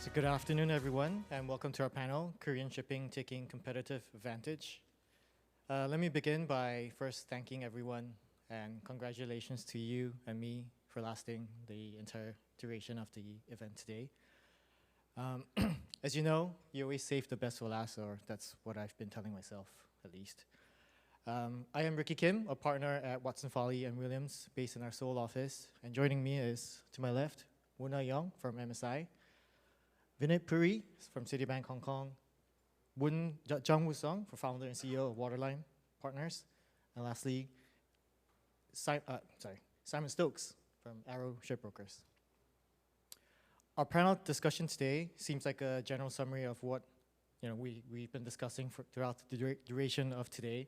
So good afternoon, everyone, and welcome to our panel, Korean Shipping Taking Competitive Advantage. Let me begin by first thanking everyone and congratulations to you and me for lasting the entire duration of the event today. As you know, you always save the best for last, or that's what I've been telling myself, at least. I am Ricky Kim, a partner at Watson Farley and Williams, based in our Seoul office. And joining me is, to my left, Woon Yong from MSI, Vineet Puri from Citibank Hong Kong, Jung founder and CEO of Waterline Partners, and lastly, Simon Stokes from Arrow Shipbrokers. Our panel discussion today seems like a general summary of what we've been discussing throughout the duration of today.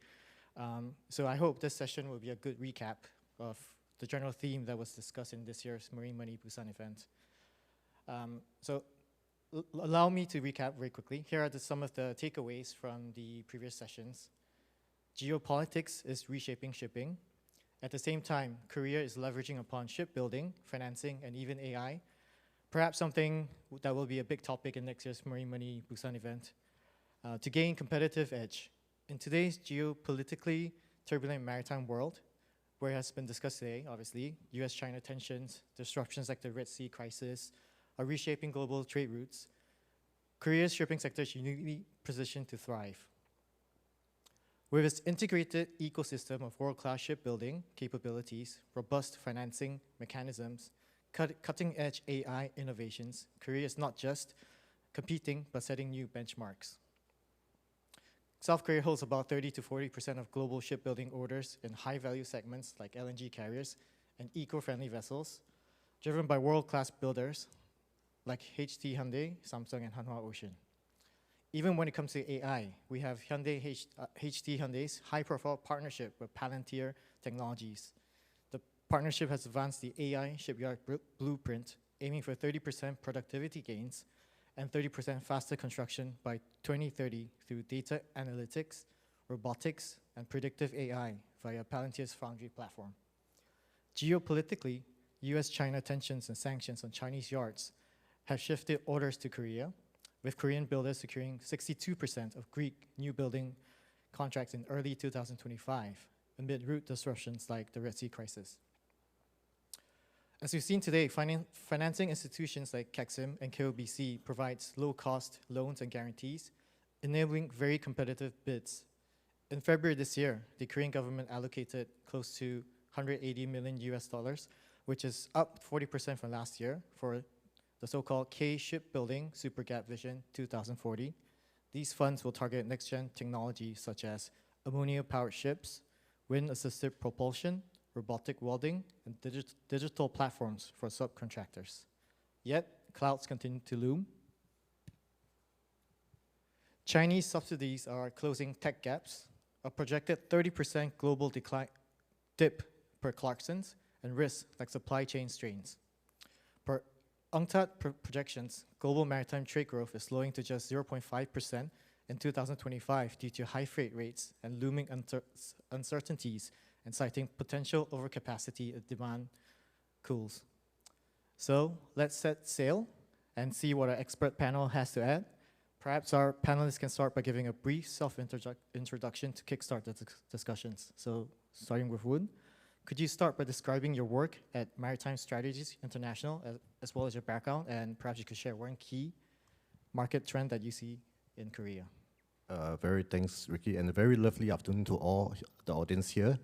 So I hope this session will be a good recap of the general theme that was discussed in this year's Marine Money Busan event. So allow me to recap very quickly. Here are some of the takeaways from the previous sessions. Geopolitics is reshaping shipping. At the same time, Korea is leveraging upon shipbuilding, financing, and even AI. Perhaps something that will be a big topic in next year's Marine Money Busan event. To gain competitive edge. In today's geopolitically turbulent maritime world, where it has been discussed today, obviously, US-China tensions, disruptions like the Red Sea crisis, are reshaping global trade routes, Korea's shipping sector is uniquely positioned to thrive. With its integrated ecosystem of world-class shipbuilding capabilities, robust financing mechanisms, cutting-edge AI innovations, Korea is not just competing, but setting new benchmarks. South Korea holds about 30 to 40% of global shipbuilding orders in high-value segments like LNG carriers and eco-friendly vessels, driven by world-class builders like HT Hyundai, Samsung, and Hanwha Ocean. Even when it comes to AI, we have HT Hyundai's high-profile partnership with Palantir Technologies. The partnership has advanced the AI shipyard blueprint, aiming for 30% productivity gains and 30% faster construction by 2030 through data analytics, robotics, and predictive AI via Palantir's Foundry platform. Geopolitically, US-China tensions and sanctions on Chinese yards have shifted orders to Korea, with Korean builders securing 62% of Greek new building contracts in early 2025 amid route disruptions like the Red Sea crisis. As we've seen today, financing institutions like KEXIM and KOBC provides low-cost loans and guarantees, enabling very competitive bids. In February this year, the Korean government allocated close to $180 million, which is up 40% from last year for the so-called K-Shipbuilding Super Gap Vision 2040. These funds will target next-gen technology such as ammonia-powered ships, wind-assisted propulsion, robotic welding, and digital platforms for subcontractors. Yet, clouds continue to loom. Chinese subsidies are closing tech gaps, a projected 30% global dip per Clarksons, and risks like supply chain strains. Per UNCTAD projections, global maritime trade growth is slowing to just 0.5% in 2025 due to high freight rates and looming uncertainties, and citing potential overcapacity as demand cools. So let's set sail and see what our expert panel has to add. Perhaps our panelists can start by giving a brief self-introduction to kickstart the discussions. So starting with Woon, could you start by describing your work at Maritime Strategies International, as well as your background, and perhaps you could share one key market trend that you see in Korea? Very thanks, Ricky, and a very lovely afternoon to all the audience here.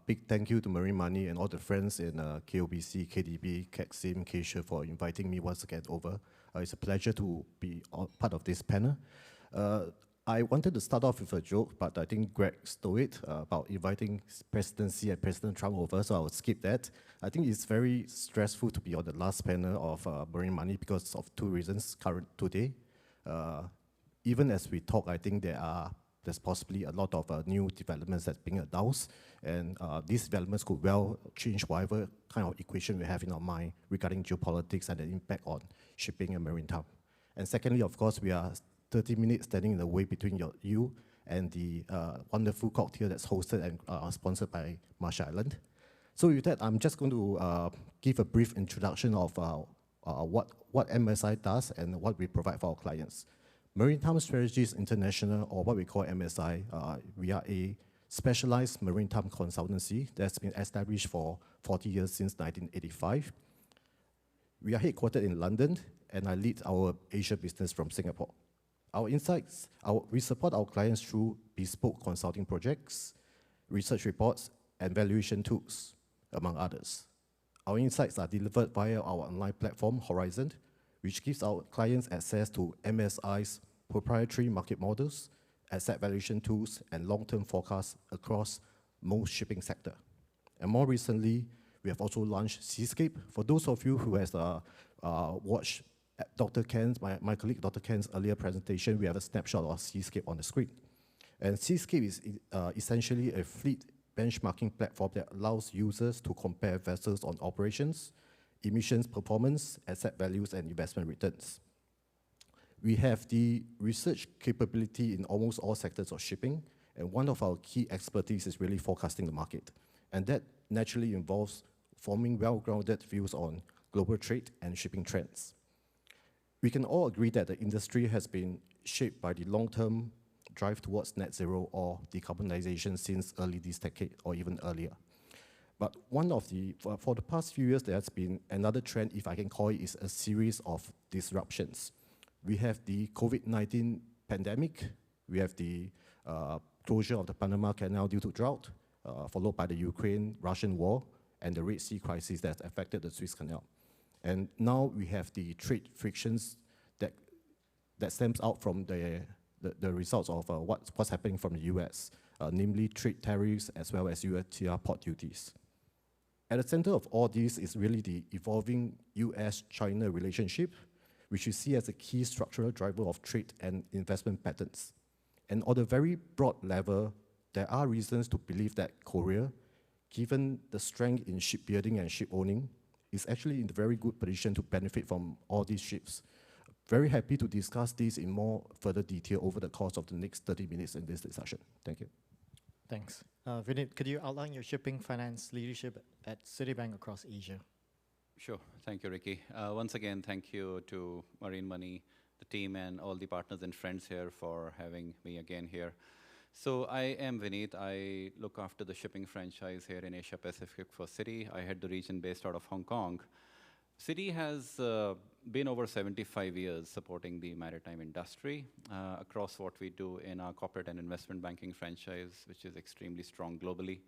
Big thank you to Marine Money and all the friends in KOBC, KDB, KEXIM, K-Ship for inviting me once again over. It's a pleasure to be part of this panel. I wanted to start off with a joke, but I think Greg stole it about inviting presidency and President Trump over, so I will skip that. I think it's very stressful to be on the last panel of Marine Money because of two reasons current today. Even as we talk, I think there's possibly a lot of new developments that's being announced, and these developments could well change whatever kind of equation we have in our mind regarding geopolitics and the impact on shipping and maritime. And secondly, of course, we are 30 minutes standing in the way between you and the wonderful cocktail that's hosted and sponsored by Marshall Island. So with that, I'm just going to give a brief introduction of what MSI does and what we provide for our clients. Maritime Strategies International, or what we call MSI, we are a specialized maritime consultancy that's been established for 40 years since 1985. We are headquartered in London, and I lead our Asia business from Singapore. We support our clients through bespoke consulting projects, research reports, and valuation tools, among others. Our insights are delivered via our online platform, Horizon, which gives our clients access to MSI's proprietary market models, asset valuation tools, and long-term forecasts across most shipping sector. And more recently, we have also launched Seascape. For those of you who has watched Dr. Ken's, my colleague Dr. Ken's earlier presentation, we have a snapshot of Seascape on the screen. And Seascape is essentially a fleet benchmarking platform that allows users to compare vessels on operations, emissions performance, asset values, and investment returns. We have the research capability in almost all sectors of shipping, and one of our key expertise is really forecasting the market. And that naturally involves forming well-grounded views on global trade and shipping trends. We can all agree that the industry has been shaped by the long-term drive towards net zero or decarbonization since early this decade or even earlier. But for the past few years, there has been another trend, if I can call it, is a series of disruptions. We have the COVID-19 pandemic, we have the closure of the Panama Canal due to drought, followed by the Ukraine-Russian war, and the Red Sea crisis that affected the Suez Canal. And now we have the trade frictions that stems out from the results of what's happening from the US, namely trade tariffs as well as USTR port duties. At the center of all this is really the evolving US-China relationship, which we see as a key structural driver of trade and investment patterns. And on a very broad level, there are reasons to believe that Korea, given the strength in shipbuilding and ship owning, is actually in a very good position to benefit from all these shifts. Very happy to discuss this in more further detail over the course of the next 30 minutes in this discussion. Thank you. Thanks. Vineet, could you outline your shipping finance leadership at Citibank across Asia? Sure. Thank you, Ricky. Once again, thank you to Marine Money, the team, and all the partners and friends here for having me again here. So I am Vineet. I look after the shipping franchise here in Asia Pacific for Citi. I head the region based out of Hong Kong. Citi has been over 75 years supporting the maritime industry across what we do in our corporate and investment banking franchise, which is extremely strong globally.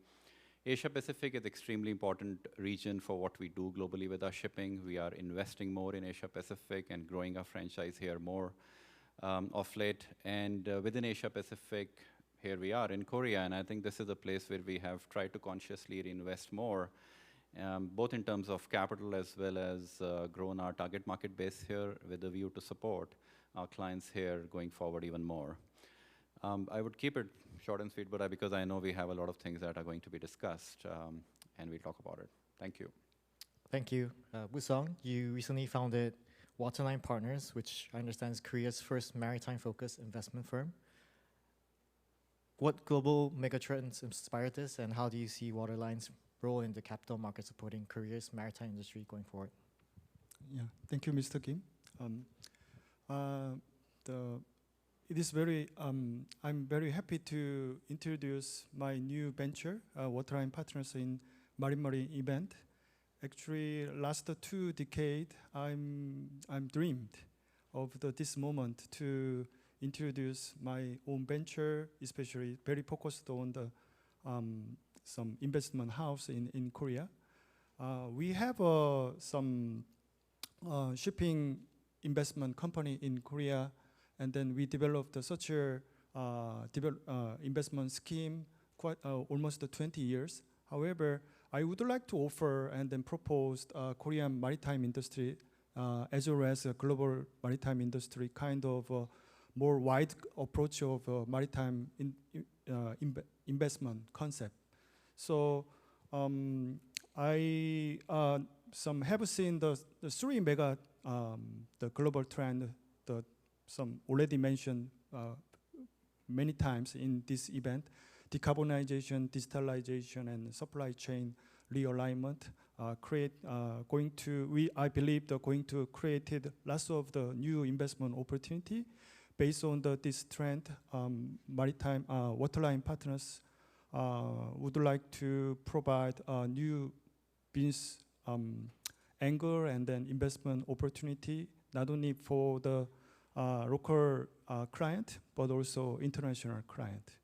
Asia Pacific is extremely important region for what we do globally with our shipping. We are investing more in Asia Pacific and growing our franchise here more of late. And within Asia Pacific, here we are in Korea, and I think this is a place where we have tried to consciously reinvest more, both in terms of capital as well as grown our target market base here with a view to support our clients here going forward even more. I would keep it short and sweet, but because I know we have a lot of things that are going to be discussed, and we'll talk about it. Thank you. Thank you. Busan, you recently founded Waterline Partners, which I understand is Korea's first maritime-focused investment firm. What global megatrends inspired this, and how do you see Waterline's role in the capital market supporting Korea's maritime industry going forward? Yeah, thank you, Mr. Kim. It is I'm very happy to introduce my new venture, Waterline Partners in Marine event. Actually, last 2 decades, I'm dreamed of this moment to introduce my own venture, especially very focused on the some investment house in Korea. We have some shipping investment company in Korea, and then we developed such a investment scheme quite almost 20 years. However, I would like to offer and then propose Korean maritime industry as well as a global maritime industry kind of more wide approach of maritime investment concept. So I have seen the 3 mega the global trend, some already mentioned many times in this event: decarbonization, digitalization, and supply chain realignment. I believe they're going to create lots of the new investment opportunity based on this trend. Maritime Waterline partners would like to provide a new business angle and then investment opportunity, not only for the local client, but also international client.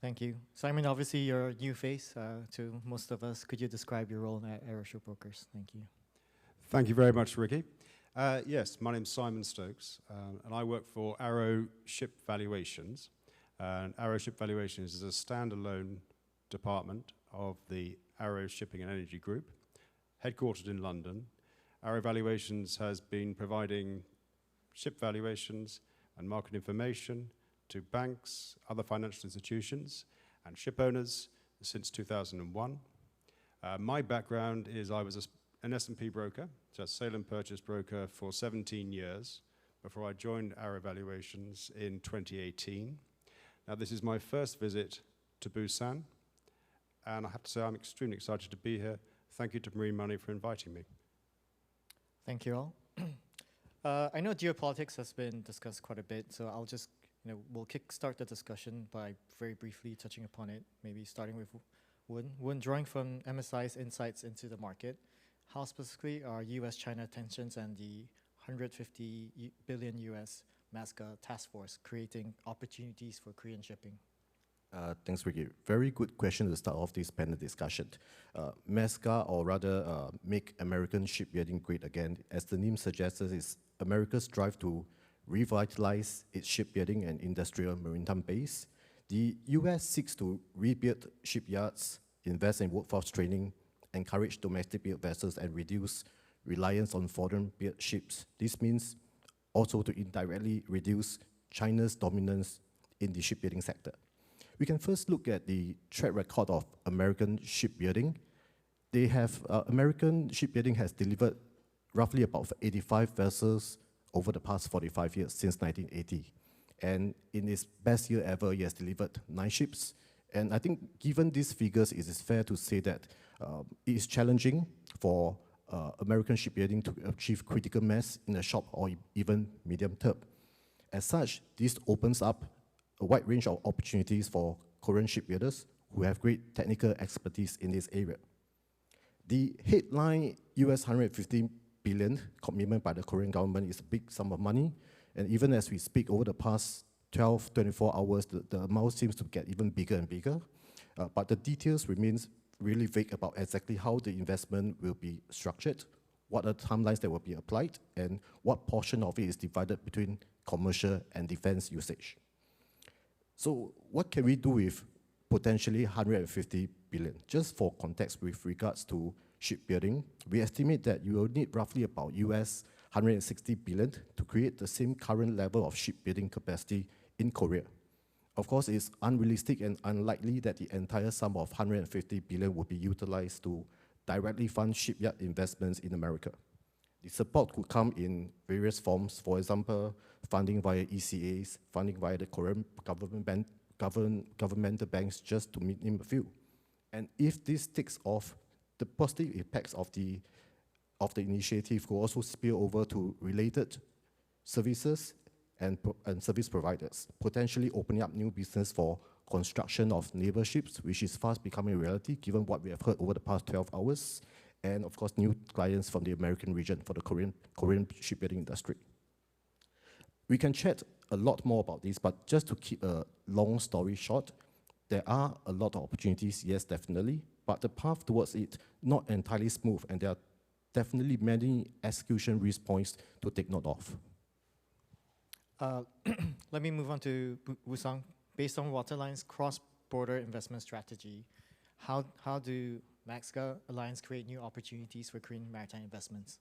Thank you. Simon, obviously you're a new face to most of us. Could you describe your role at Arrow Shipbrokers? Thank you. Thank you very much, Ricky. Yes, my name's Simon Stokes, and I work for Arrow Ship Valuations. And Arrow Ship Valuations is a standalone department of the Arrow Shipping and Energy Group, headquartered in London. Arrow Valuations has been providing ship valuations and market information to banks, other financial institutions, and ship owners since 2001. My background is I was an S&P broker, so a sale and purchase broker for 17 years before I joined Arrow Valuations in 2018. Now, this is my first visit to Busan, and I have to say I'm extremely excited to be here. Thank you to Marine Money for inviting me. Thank you all. I know geopolitics has been discussed quite a bit, so I'll just, we'll kickstart the discussion by very briefly touching upon it, maybe starting with Woon. Woon, drawing from MSI's insights into the market, how specifically are US-China tensions and the 150 billion US MASCA task force creating opportunities for Korean shipping? Thanks, Ricky. Very good question to start off this panel discussion. MASCA, or rather Make American Shipbuilding Great Again, as the name suggests, is America's drive to revitalize its shipbuilding and industrial maritime base. The US seeks to rebuild shipyards, invest in workforce training, encourage domestic-built vessels, and reduce reliance on foreign-built ships. This means also to indirectly reduce China's dominance in the shipbuilding sector. We can first look at the track record of American shipbuilding. American shipbuilding has delivered roughly about 85 vessels over the past 45 years, since 1980. And in its best year ever, it has delivered 9 ships. And I think given these figures, it is fair to say that it is challenging for American shipbuilding to achieve critical mass in a short or even medium term. As such, this opens up a wide range of opportunities for Korean shipbuilders who have great technical expertise in this area. The headline US 150 billion commitment by the Korean government is a big sum of money, and even as we speak, over the past 12, 24 hours, the amount seems to get even bigger and bigger, but the details remains really vague about exactly how the investment will be structured, what are the timelines that will be applied, and what portion of it is divided between commercial and defense usage. So what can we do with potentially 150 billion? Just for context with regards to shipbuilding, we estimate that you will need roughly about US 160 billion to create the same current level of shipbuilding capacity in Korea. Of course, it's unrealistic and unlikely that the entire sum of 150 billion would be utilized to directly fund shipyard investments in America. The support could come in various forms, for example, funding via ECAs, funding via the Korean governmental banks, just to name a few. And if this takes off, the positive effects of the initiative will also spill over to related services and service providers, potentially opening up new business for construction of naval ships, which is fast becoming a reality given what we have heard over the past 12 hours, and of course new clients from the American region for the Korean shipbuilding industry. We can chat a lot more about this, but just to keep a long story short, there are a lot of opportunities, yes, definitely, but the path towards it not entirely smooth, and there are definitely many execution risk points to take note of. Let me move on to Busan. Based on Waterline's cross-border investment strategy, how do MASCA Alliance create new opportunities for Korean maritime investments?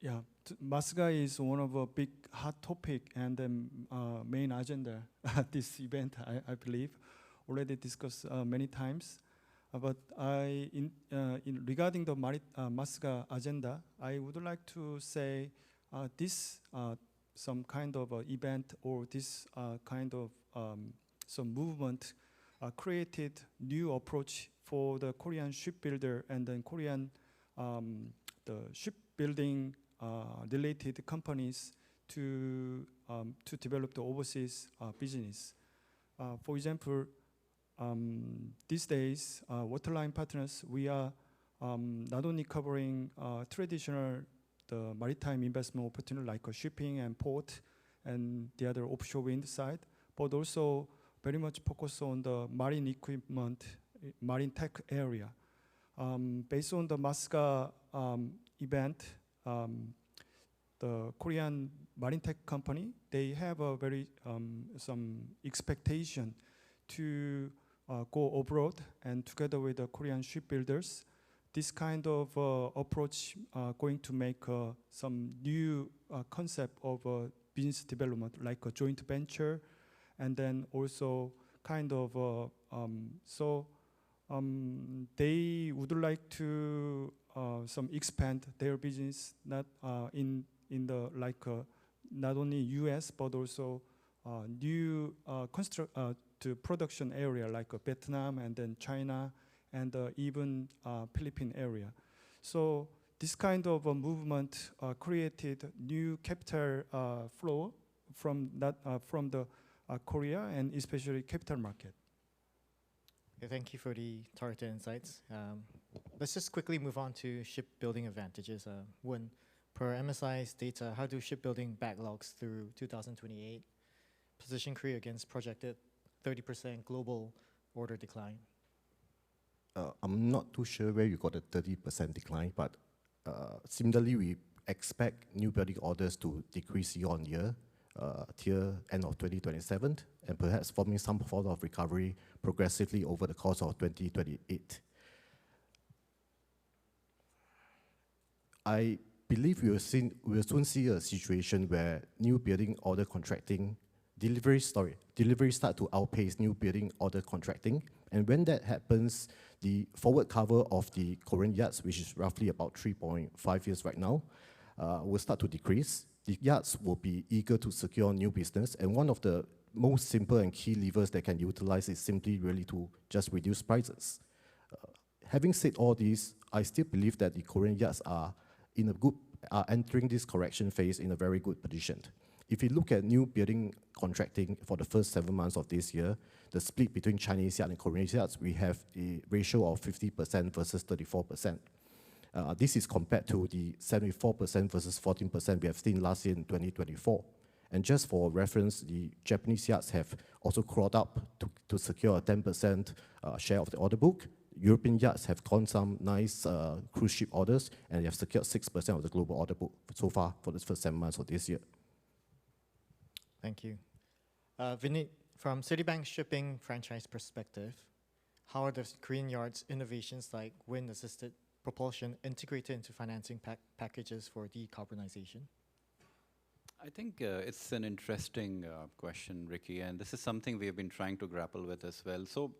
Yeah, MASCA is one of a big hot topic and the main agenda at this event, I believe, already discussed many times. But regarding the MASCA agenda, I would like to say this some kind of event or this kind of some movement created new approach for the Korean shipbuilder and then Korean the shipbuilding related companies to develop the overseas business. For example, these days, Waterline partners, we are not only covering traditional the maritime investment opportunity like shipping and port and the other offshore wind side, but also very much focus on the marine equipment, marine tech area. Based on the MASCA event, the Korean marine tech company, they have a very some expectation to go abroad, and together with the Korean shipbuilders, this kind of approach going to make some new concept of business development, like a joint venture, and then also kind of they would like to some expand their business, not in the like not only U.S. but also new to production area like Vietnam and then China and even Philippine area. So this kind of movement created new capital flow from that from the Korea and especially capital market. Okay, thank you for the targeted insights. Let's just quickly move on to shipbuilding advantages. Woon, per MSI's data, how do shipbuilding backlogs through 2028 position Korea against projected 30% global order decline? I'm not too sure where you got a 30% decline, but similarly, we expect new building orders to decrease year on year till end of 2027, and perhaps forming some form of recovery progressively over the course of 2028. I believe we will soon see a situation where new building order contracting delivery start to outpace new building order contracting, and when that happens, the forward cover of the Korean yards, which is roughly about 3.5 years right now, will start to decrease. The yards will be eager to secure new business, and one of the most simple and key levers they can utilize is simply really to just reduce prices. Having said all this, I still believe that the Korean yards are entering this correction phase in a very good position. If you look at new building contracting for the first 7 months of this year, the split between Chinese yards and Korean yards, we have a ratio of 50% versus 34%. This is compared to the 74% versus 14% we have seen last year in 2024. And just for reference, the Japanese yards have also crawled up to secure a 10% share of the order book. European yards have gotten some nice cruise ship orders, and they have secured 6% of the global order book so far for the first 7 months of this year. Thank you. Vineet, from Citibank's shipping franchise perspective, how are the Korean yards' innovations like wind-assisted propulsion integrated into financing packages for decarbonization? I think it's an interesting question, Ricky, and this is something we have been trying to grapple with as well. So,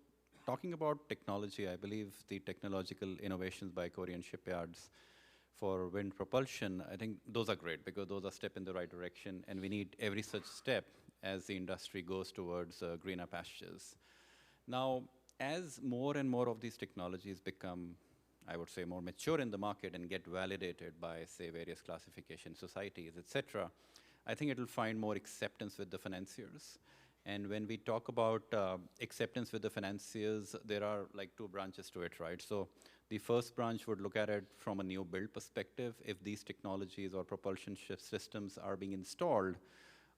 talking about technology, I believe the technological innovations by Korean shipyards for wind propulsion, I think those are great because those are step in the right direction, and we need every such step as the industry goes towards greener pastures. Now, as more and more of these technologies become, I would say, more mature in the market and get validated by, say, various classification societies, etc., I think it will find more acceptance with the financiers. And when we talk about acceptance with the financiers, there are like two branches to it, right? So the first branch would look at it from a new build perspective. If these technologies or propulsion systems are being installed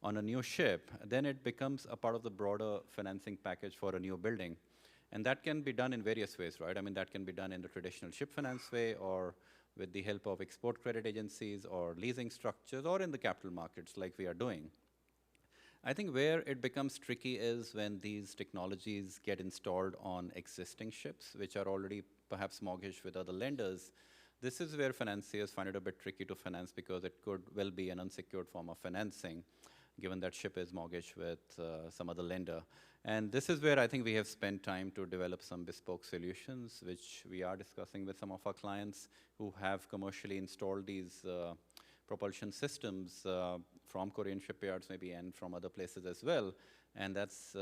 on a new ship, then it becomes a part of the broader financing package for a new building. And that can be done in various ways, right? I mean, that can be done in the traditional ship finance way, or with the help of export credit agencies or leasing structures, or in the capital markets like we are doing. I think where it becomes tricky is when these technologies get installed on existing ships, which are already perhaps mortgaged with other lenders. This is where financiers find it a bit tricky to finance because it could well be an unsecured form of financing, given that ship is mortgaged with some other lender. And this is where I think we have spent time to develop some bespoke solutions, which we are discussing with some of our clients who have commercially installed these propulsion systems from Korean shipyards maybe and from other places as well. And that's,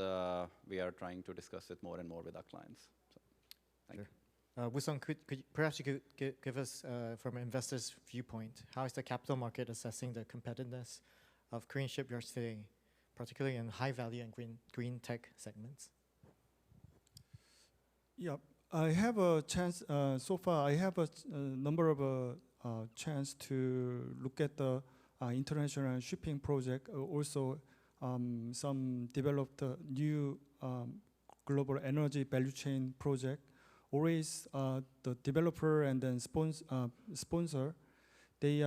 we are trying to discuss it more and more with our clients. So, thank you. Busan, perhaps you could give us, from an investor's viewpoint, how is the capital market assessing the competitiveness of Korean shipyards today, particularly in high value and green tech segments? Yeah, I have a chance. So far, I have a number of chance to look at the international shipping project. Also, some developed new global energy value chain project. Always the developer and then sponsor, they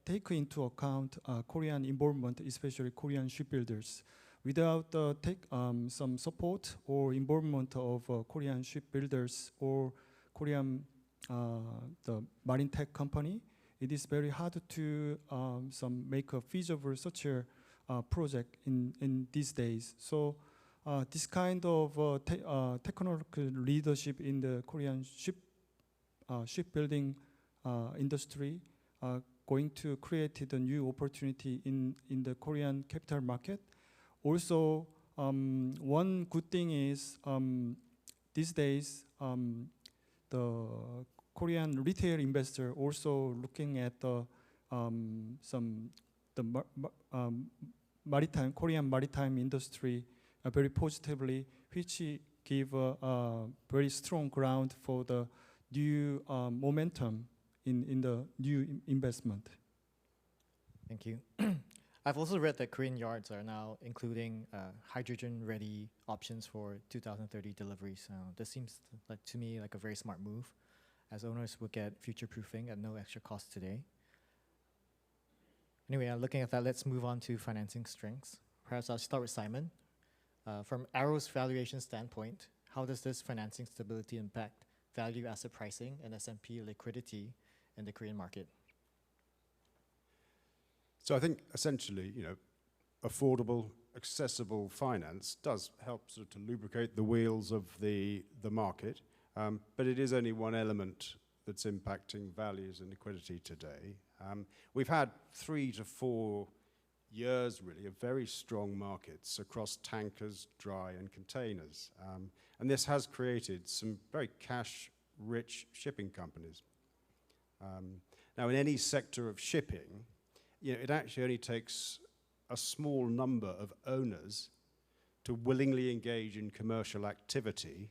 take into account Korean involvement, especially Korean shipbuilders. Without some support or involvement of Korean shipbuilders or Korean the marine tech company, it is very hard to make a feasible such a project in these days. So this kind of technological leadership in the Korean shipbuilding industry going to create a new opportunity in the Korean capital market. Also, one good thing is these days the Korean retail investor also looking at the Korean maritime industry very positively, which give a very strong ground for the new momentum in the new investment. Thank you. I've also read that Korean yards are now including hydrogen-ready options for 2030 deliveries. This seems like to me like a very smart move, as owners will get future-proofing at no extra cost today. Anyway, looking at that, let's move on to financing strengths. Perhaps I'll start with Simon. From Arrow's valuation standpoint, how does this financing stability impact value asset pricing and S&P liquidity in the Korean market? So I think essentially, affordable, accessible finance does help sort of to lubricate the wheels of the market, but it is only one element that's impacting values and liquidity today. We've had 3 to 4 years, really, of very strong markets across tankers, dry, and containers. And this has created some very cash-rich shipping companies. Now, in any sector of shipping, it actually only takes a small number of owners to willingly engage in commercial activity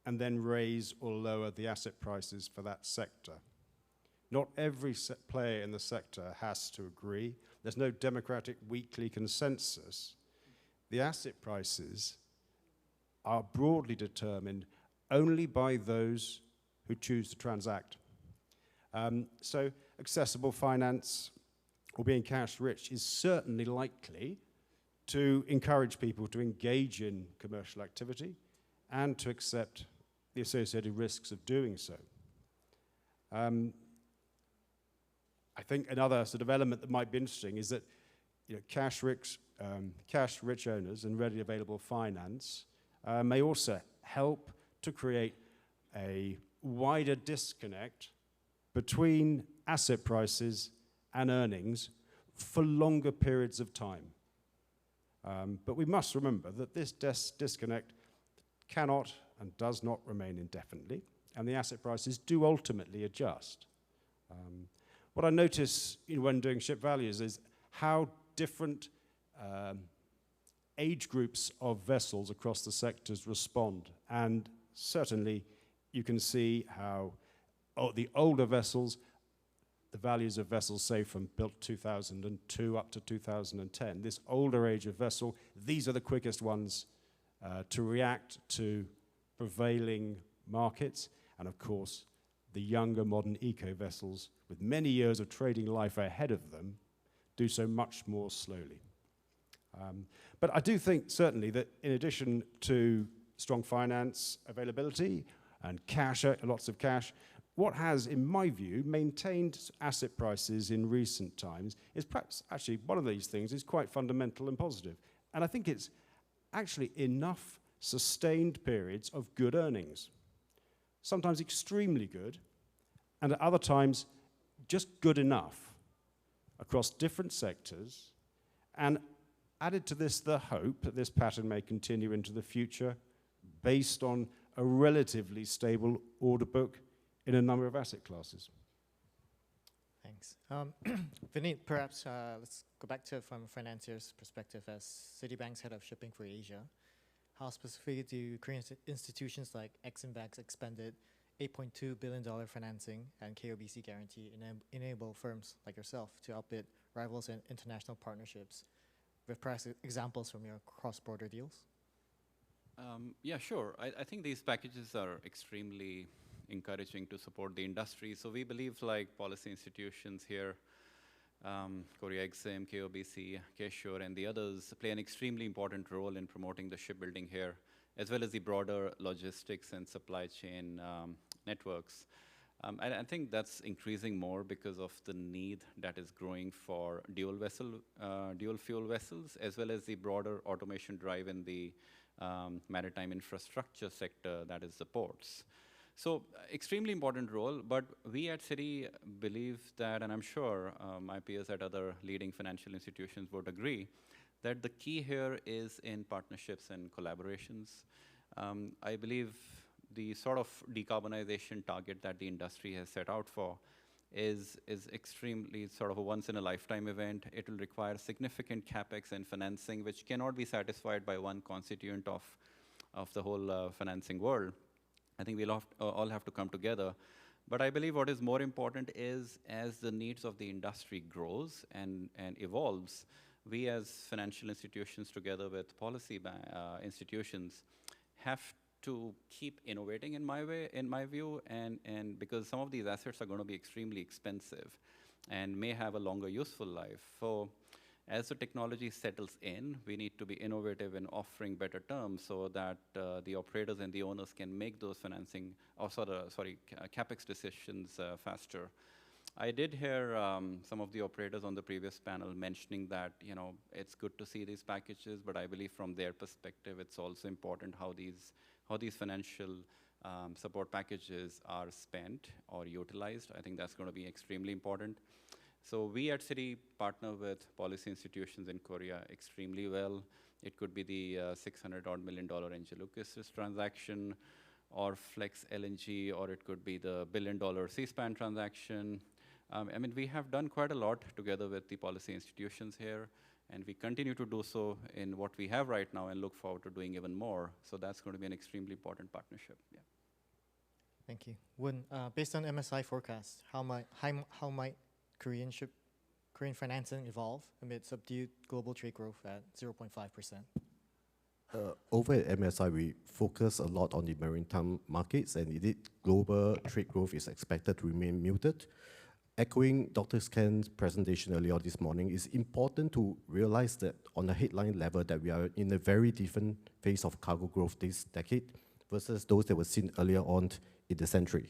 and then raise or lower the asset prices for that sector. Not every player in the sector has to agree. There's no democratic weekly consensus. The asset prices are broadly determined only by those who choose to transact. So accessible finance or being cash rich is certainly likely to encourage people to engage in commercial activity and to accept the associated risks of doing so. I think another sort of element that might be interesting is that cash-rich owners and readily available finance may also help to create a wider disconnect between asset prices and earnings for longer periods of time. But we must remember that this disconnect cannot and does not remain indefinitely, and the asset prices do ultimately adjust. What I notice when doing ship values is how different age groups of vessels across the sectors respond. And certainly you can see how the older vessels, the values of vessels, say from built 2002 up to 2010, this older age of vessel, these are the quickest ones to react to prevailing markets. And of course, the younger modern eco vessels with many years of trading life ahead of them do so much more slowly. But I do think certainly that in addition to strong finance availability and cash, lots of cash, what has, in my view, maintained asset prices in recent times is perhaps actually one of these things is quite fundamental and positive. And I think it's actually enough sustained periods of good earnings. Sometimes extremely good, and at other times just good enough across different sectors, and added to this the hope that this pattern may continue into the future based on a relatively stable order book in a number of asset classes. Thanks. Vineet, perhaps let's go back to from a financier's perspective as Citibank's head of shipping for Asia. How specifically do Korean institutions like Exim Bank expended $8.2 billion financing and KOBC guarantee enable firms like yourself to outbid rivals in international partnerships with perhaps examples from your cross-border deals? Yeah, sure. I think these packages are extremely encouraging to support the industry. So we believe like policy institutions here, Korea Exim, KOBC, K-Shore, and the others play an extremely important role in promoting the shipbuilding here, as well as the broader logistics and supply chain networks. And I think that's increasing more because of the need that is growing for dual fuel vessels, as well as the broader automation drive in the maritime infrastructure sector, that is the ports. So extremely important role, but we at Citi believe that, and I'm sure my peers at other leading financial institutions would agree, that the key here is in partnerships and collaborations. I believe the sort of decarbonization target that the industry has set out for is extremely sort of a once-in-a-lifetime event. It will require significant capex and financing, which cannot be satisfied by one constituent of the whole financing world. I think we'll all have to come together. But I believe what is more important is as the needs of the industry grows and evolves, we as financial institutions together with policy institutions have to keep innovating in my view, and because some of these assets are going to be extremely expensive and may have a longer useful life. So as the technology settles in, we need to be innovative in offering better terms so that the operators and the owners can make those financing, capex decisions faster. I did hear some of the operators on the previous panel mentioning that, you know, it's good to see these packages, but I believe from their perspective, it's also important how these financial support packages are spent or utilized. I think that's going to be extremely important. So we at Citi partner with policy institutions in Korea extremely well. It could be the $600 million Angel Lucas transaction, or Flex LNG, or it could be the $1 billion C-SPAN transaction. I mean, we have done quite a lot together with the policy institutions here, and we continue to do so in what we have right now and look forward to doing even more. So that's going to be an extremely important partnership. Yeah. Thank you. Woon, based on MSI forecasts, how might Korean financing evolve amid subdued global trade growth at 0.5%? Over at MSI, we focus a lot on the maritime markets, and indeed, global trade growth is expected to remain muted. Echoing Dr. Scan's presentation earlier this morning, it's important to realize that on a headline level that we are in a very different phase of cargo growth this decade versus those that were seen earlier on in the century.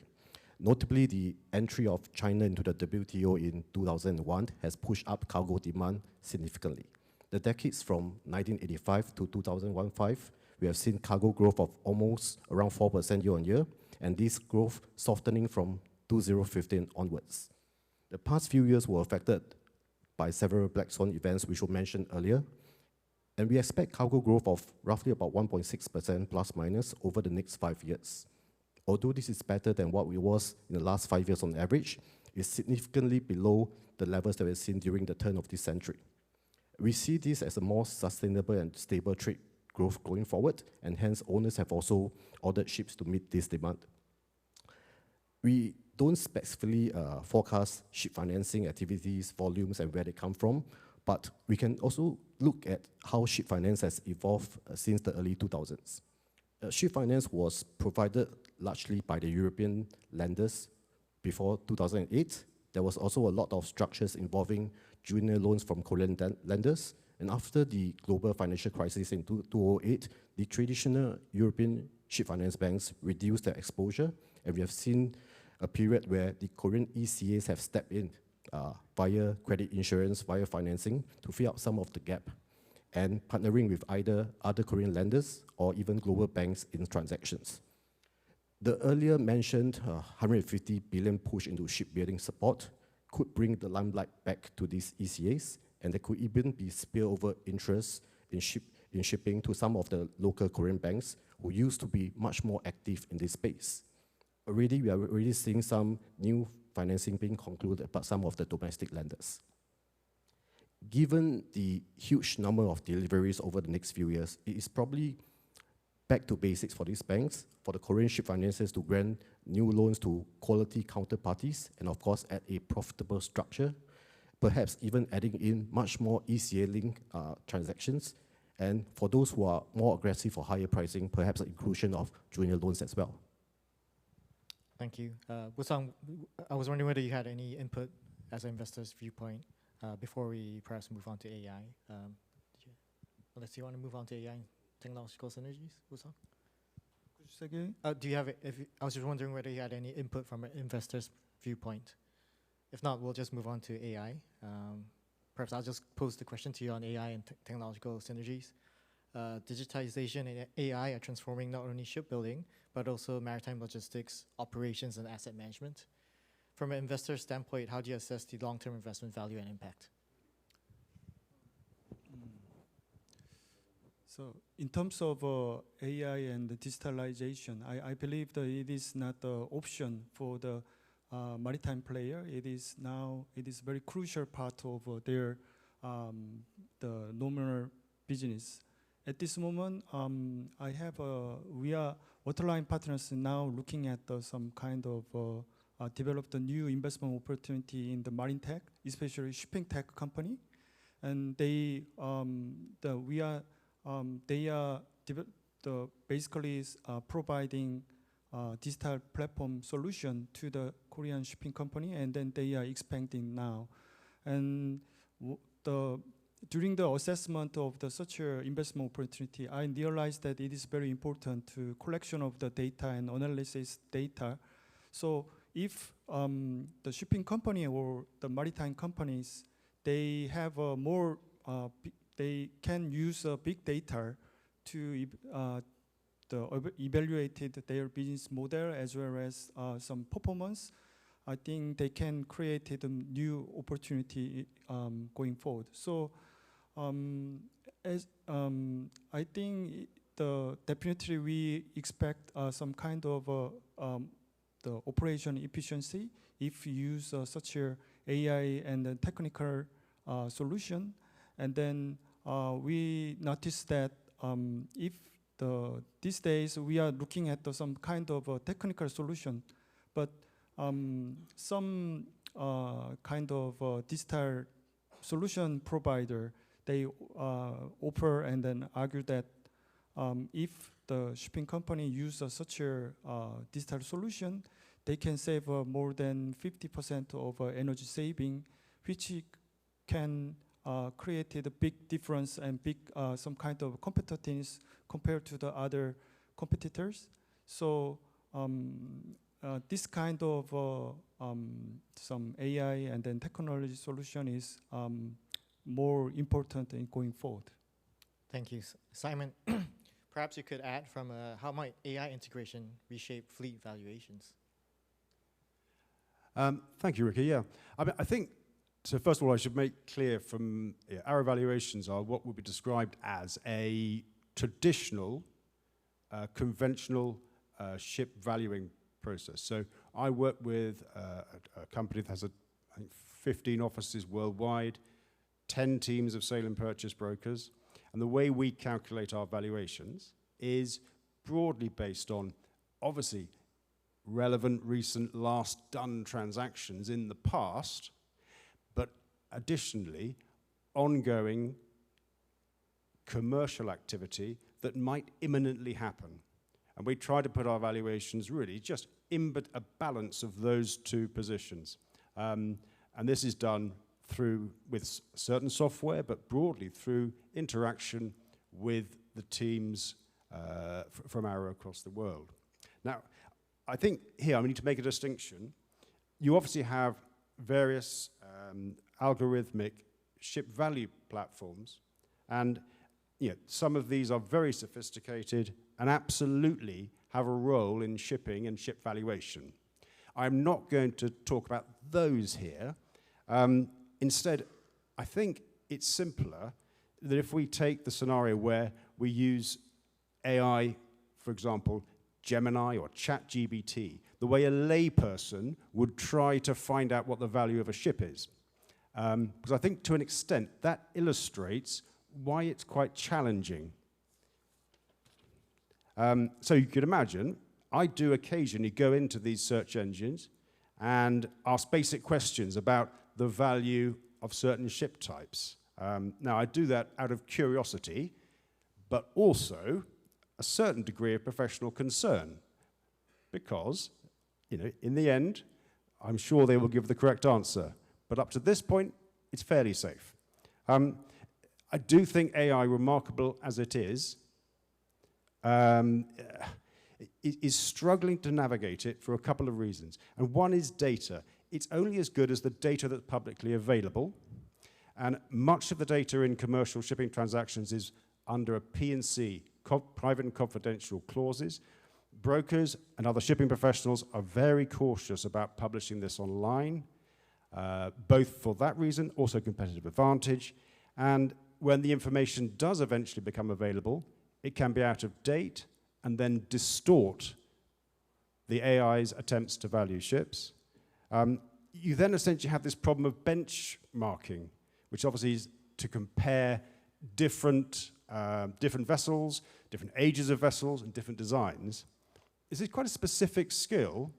Notably, the entry of China into the WTO in 2001 has pushed up cargo demand significantly. The decades from 1985 to 2015, we have seen cargo growth of almost around 4% year on year, and this growth softening from 2015 onwards. The past few years were affected by several black swan events, which were mentioned earlier, and we expect cargo growth of roughly about 1.6% plus minus over the next 5 years. Although this is better than what we was in the last 5 years on average, it's significantly below the levels that we've seen during the turn of this century. We see this as a more sustainable and stable trade growth going forward, and hence owners have also ordered ships to meet this demand. We don't specifically forecast ship financing activities, volumes, and where they come from, but we can also look at how ship finance has evolved since the early 2000s. Ship finance was provided largely by the European lenders before 2008. There was also a lot of structures involving junior loans from Korean lenders. And after the global financial crisis in 2008, the traditional European ship finance banks reduced their exposure. And we have seen a period where the Korean ECAs have stepped in via credit insurance, via financing to fill up some of the gap, and partnering with either other Korean lenders or even global banks in transactions. The earlier mentioned 150 billion push into shipbuilding support could bring the limelight back to these ECAs, and there could even be spillover interest in shipping to some of the local Korean banks who used to be much more active in this space. Already, we are already seeing some new financing being concluded by some of the domestic lenders. Given the huge number of deliveries over the next few years, it is probably back to basics for these banks, for the Korean ship financiers to grant new loans to quality counterparties, and of course at a profitable structure, perhaps even adding in much more ECA-linked transactions, and for those who are more aggressive for higher pricing, perhaps the inclusion of junior loans as well. Thank you. Busan, I was wondering whether you had any input as an investor's viewpoint before we perhaps move on to AI. Unless you want to move on to AI and technological synergies, Busan? Could you say again? Do you have? I was just wondering whether you had any input from an investor's viewpoint. If not, we'll just move on to AI. Perhaps I'll just pose the question to you on AI and technological synergies. Digitization and AI are transforming not only shipbuilding, but also maritime logistics, operations, and asset management. From an investor standpoint, how do you assess the long-term investment value and impact? So in terms of AI and the digitalization, I believe that it is not an option for the maritime player. It is very crucial part of their the normal business. At this moment, we are Waterline partners now looking at some kind of developed a new investment opportunity in the marine tech, especially shipping tech company, and they are basically providing digital platform solution to the Korean shipping company, and then they are expanding now. And during the assessment of such an investment opportunity, I realized that it is very important to collection of the data and analysis data. So if the shipping company or the maritime companies, they have they can use big data to evaluate their business model as well as some performance. I think they can create a new opportunity going forward. So I think definitely we expect some kind of the operation efficiency if you use such a AI and a technical solution. And then we noticed that if these days we are looking at some kind of a technical solution, but some kind of digital solution provider, they offer and then argue that if the shipping company uses such a digital solution, they can save more than 50% of energy saving, which can create a big difference and big some kind of competitiveness compared to the other competitors. So this kind of some AI and then technology solution is more important in going forward. Thank you. Simon, perhaps you could add from how might AI integration reshape fleet valuations? Thank you, Ricky. Yeah, I think, so first of all, I should make clear from our valuations are what would be described as a traditional, conventional ship valuing process. So I work with a company that has, I think, 15 offices worldwide, 10 teams of sale and purchase brokers. And the way we calculate our valuations is broadly based on, obviously, relevant, recent, last done transactions in the past, but additionally, ongoing commercial activity that might imminently happen. And we try to put our valuations really just in a balance of those two positions. And this is done with certain software, but broadly through interaction with the teams from Arrow across the world. Now, I think here I need to make a distinction. You obviously have various algorithmic ship value platforms, and some of these are very sophisticated and absolutely have a role in shipping and ship valuation. I'm not going to talk about those here. Instead, I think it's simpler than if we take the scenario where we use AI, for example, Gemini or ChatGPT, the way a layperson would try to find out what the value of a ship is. Because I think to an extent that illustrates why it's quite challenging. So you could imagine, I do occasionally go into these search engines and ask basic questions about the value of certain ship types. Now, I do that out of curiosity, but also a certain degree of professional concern, because, in the end, I'm sure they will give the correct answer. But up to this point, it's fairly safe. I do think AI, remarkable as it is struggling to navigate it for a couple of reasons. And one is data. It's only as good as the data that's publicly available. And much of the data in commercial shipping transactions is under a P&C, private and confidential clauses. Brokers and other shipping professionals are very cautious about publishing this online, both for that reason, also competitive advantage. And when the information does eventually become available, it can be out of date and then distort the AI's attempts to value ships. You then essentially have this problem of benchmarking, which obviously is to compare different vessels, different ages of vessels, and different designs. This is quite a specific skill,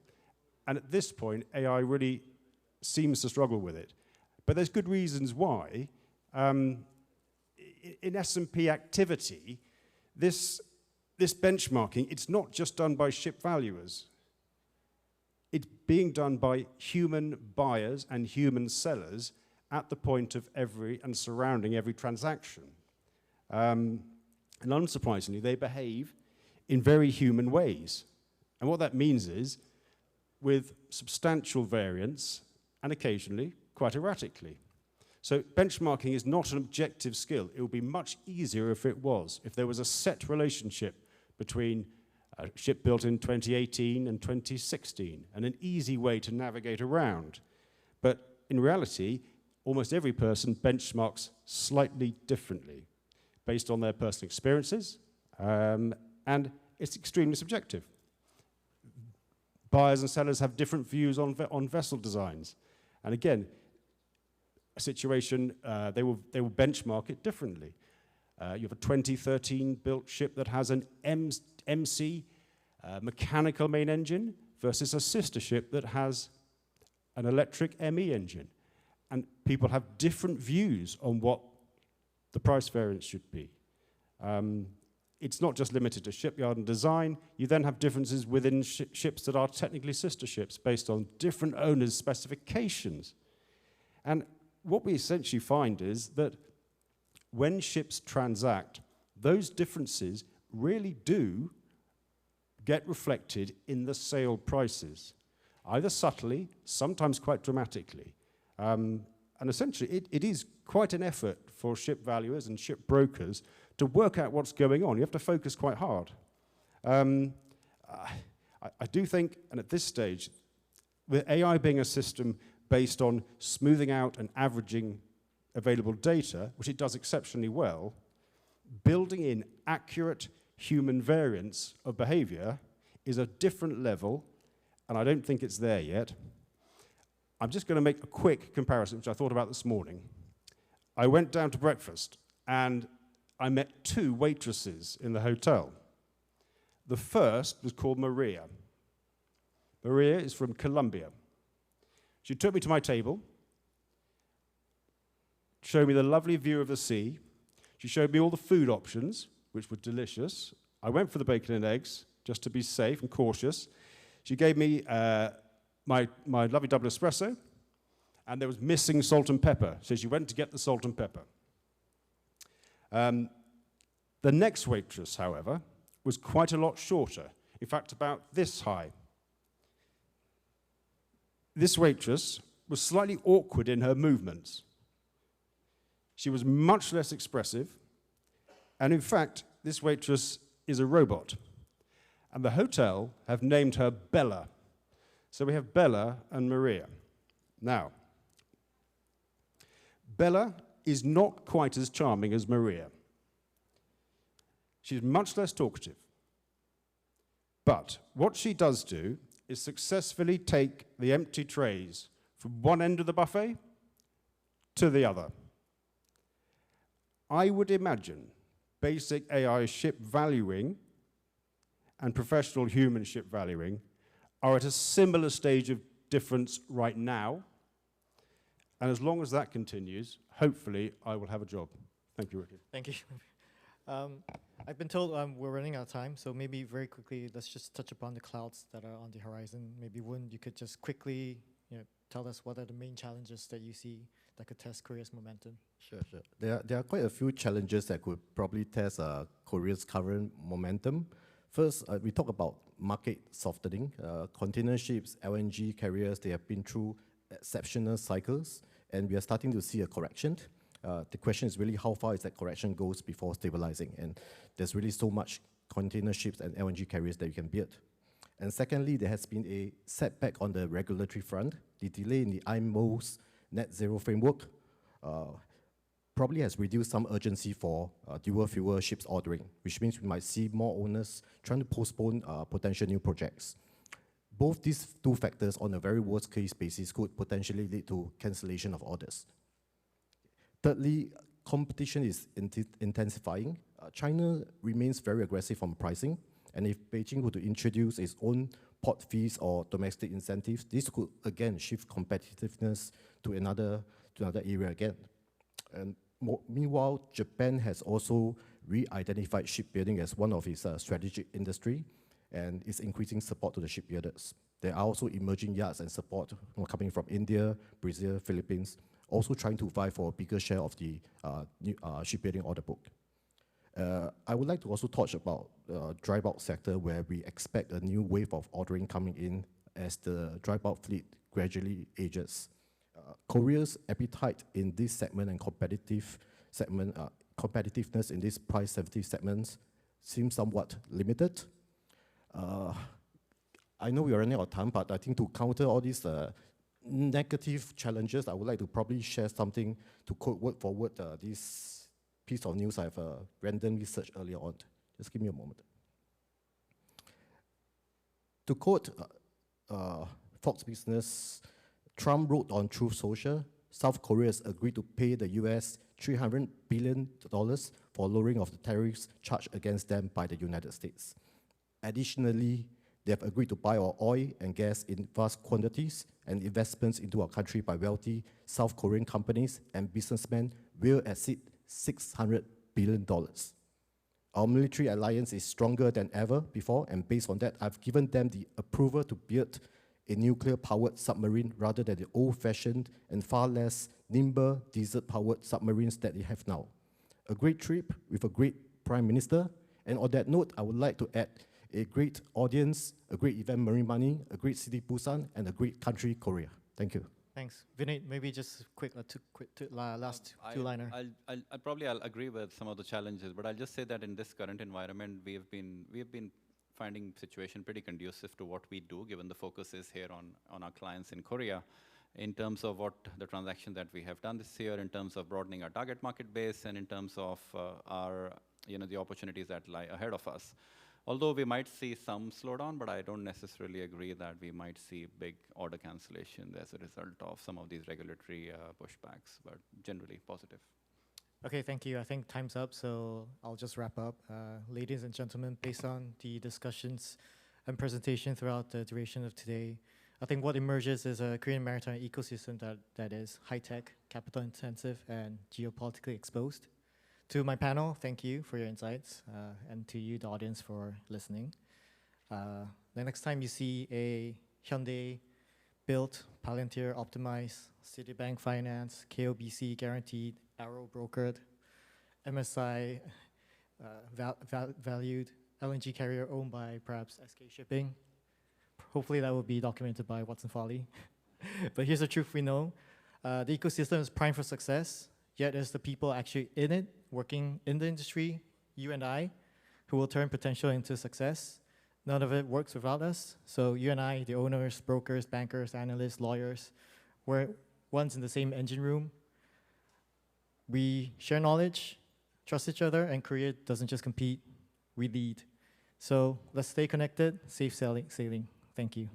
and at this point, AI really seems to struggle with it. But there's good reasons why. In S&P activity, this benchmarking, it's not just done by ship valuers. It's being done by human buyers and human sellers at the point of every and surrounding every transaction. And unsurprisingly, they behave in very human ways. And what that means is, with substantial variance, and occasionally quite erratically. So benchmarking is not an objective skill. It would be much easier if it was, if there was a set relationship between a ship built in 2018 and 2016, and an easy way to navigate around. But in reality, almost every person benchmarks slightly differently, based on their personal experiences, and it's extremely subjective. Buyers and sellers have different views on vessel designs. And again, a situation, they will benchmark it differently. You have a 2013 built ship that has an MC mechanical main engine versus a sister ship that has an electric ME engine. And people have different views on what the price variance should be. It's not just limited to shipyard and design. You then have differences within ships that are technically sister ships based on different owners' specifications. And what we essentially find is that when ships transact, those differences really do get reflected in the sale prices, either subtly, sometimes quite dramatically. And essentially, it is quite an effort for ship valuers and ship brokers to work out what's going on. You have to focus quite hard. I do think, and at this stage, with AI being a system based on smoothing out and averaging available data, which it does exceptionally well, building in accurate human variance of behavior is a different level, and I don't think it's there yet. I'm just going to make a quick comparison, which I thought about this morning. I went down to breakfast, and I met two waitresses in the hotel. The first was called Maria. Maria is from Colombia. She took me to my table, showed me the lovely view of the sea. She showed me all the food options, which were delicious. I went for the bacon and eggs, just to be safe and cautious. She gave me my lovely double espresso, and there was missing salt and pepper, so she went to get the salt and pepper. The next waitress, however, was quite a lot shorter, in fact, about this high. This waitress was slightly awkward in her movements. She was much less expressive, and in fact, this waitress is a robot. And the hotel have named her Bella. So we have Bella and Maria. Now, Bella is not quite as charming as Maria. She's much less talkative. But what she does do is successfully take the empty trays from one end of the buffet to the other. I would imagine basic AI ship valuing and professional human ship valuing are at a similar stage of difference right now. And as long as that continues, hopefully I will have a job. Thank you, Ricky. Thank you. I've been told we're running out of time, so maybe very quickly, let's just touch upon the clouds that are on the horizon. Maybe Woon, you could just quickly tell us what are the main challenges that you see that could test Korea's momentum. Sure. There are quite a few challenges that could probably test Korea's current momentum. First, we talk about market softening. Container ships, LNG carriers, they have been through exceptional cycles, and we are starting to see a correction. The question is really how far is that correction goes before stabilizing, and there's really so much container ships and LNG carriers that you can build. And secondly, there has been a setback on the regulatory front. The delay in the IMO's net zero framework probably has reduced some urgency for dual fuel ships ordering, which means we might see more owners trying to postpone potential new projects. Both these two factors on a very worst case basis could potentially lead to cancellation of orders. Thirdly, competition is intensifying. China remains very aggressive on pricing, and if Beijing were to introduce its own port fees or domestic incentives, this could again shift competitiveness to another area again. And meanwhile, Japan has also re-identified shipbuilding as one of its strategic industry, and is increasing support to the shipbuilders. There are also emerging yards and support coming from India, Brazil, Philippines, also trying to vie for a bigger share of the shipbuilding order book. I would like to also touch about dry bulk sector, where we expect a new wave of ordering coming in as the dry bulk fleet gradually ages. Korea's appetite in this segment and competitiveness in these price-sensitive segments seems somewhat limited. I know we are running out of time, but I think to counter all these negative challenges, I would like to probably share something to quote word for word this piece of news I've randomly searched earlier on. Just give me a moment. To quote Fox Business, Trump wrote on Truth Social, South Korea has agreed to pay the US $300 billion for lowering of the tariffs charged against them by the United States. Additionally, they have agreed to buy our oil and gas in vast quantities, and investments into our country by wealthy South Korean companies and businessmen will exceed $600 billion. Our military alliance is stronger than ever before, and based on that, I've given them the approval to build a nuclear-powered submarine rather than the old-fashioned and far less nimble diesel-powered submarines that they have now. A great trip with a great Prime Minister, and on that note, I would like to add a great audience, a great event, Marine Money, a great city, Busan, and a great country, Korea. Thank you. Thanks. Vineet, maybe just quick, last two-liner. I'll agree with some of the challenges, but I'll just say that in this current environment, we have been finding situation pretty conducive to what we do, given the focus is here on our clients in Korea, in terms of what the transaction that we have done this year, in terms of broadening our target market base, and in terms of the opportunities that lie ahead of us. Although we might see some slowdown, but I don't necessarily agree that we might see big order cancellation as a result of some of these regulatory pushbacks, but generally positive. Okay, thank you. I think time's up, so I'll just wrap up. Ladies and gentlemen, based on the discussions and presentation throughout the duration of today, I think what emerges is a Korean maritime ecosystem that is high-tech, capital-intensive, and geopolitically exposed. To my panel, thank you for your insights, and to you, the audience, for listening. The next time you see a Hyundai built, Palantir optimized, Citibank financed, KOBC guaranteed, Arrow brokered, MSI valued, LNG carrier owned by perhaps SK Shipping. Hopefully that will be documented by Watson Farley. But here's the truth we know. The ecosystem is primed for success, yet it's the people actually in it, working in the industry, you and I, who will turn potential into success. None of it works without us. So you and I, the owners, brokers, bankers, analysts, lawyers, we're once in the same engine room. We share knowledge, trust each other, and Korea doesn't just compete, we lead. So let's stay connected, safe sailing. Thank you.